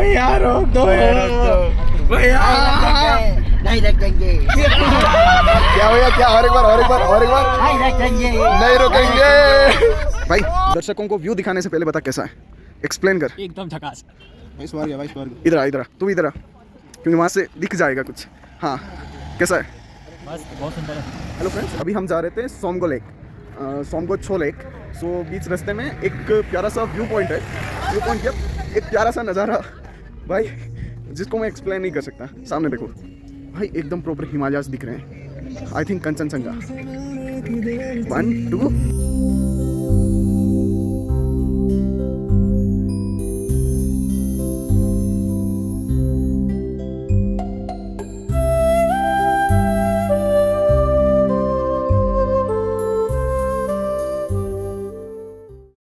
भैया रोक दो भैया, नहीं रखेंगे। क्या भैया क्या? और एक बार नहीं रखेंगे। नहीं रुकेंगे। भाई दर्शकों को व्यू दिखाने से पहले बता कैसा है, एक्सप्लेन कर। एकदम झकास। इधर आ तू इधर आ, क्योंकि वहाँ से दिख जाएगा कुछ। हाँ कैसा है? बस बहुत सुंदर है। हेलो फ्रेंड्स, अभी हम जा रहे थे सोमगो लेक, सोमगो छो लेक। सो बीच रास्ते में एक प्यारा सा व्यू पॉइंट है, क्या एक प्यारा सा नज़ारा भाई, जिसको मैं एक्सप्लेन नहीं कर सकता। सामने देखो भाई, एकदम प्रॉपर हिमालयास दिख रहे हैं। I think Kanchenjunga. 1 2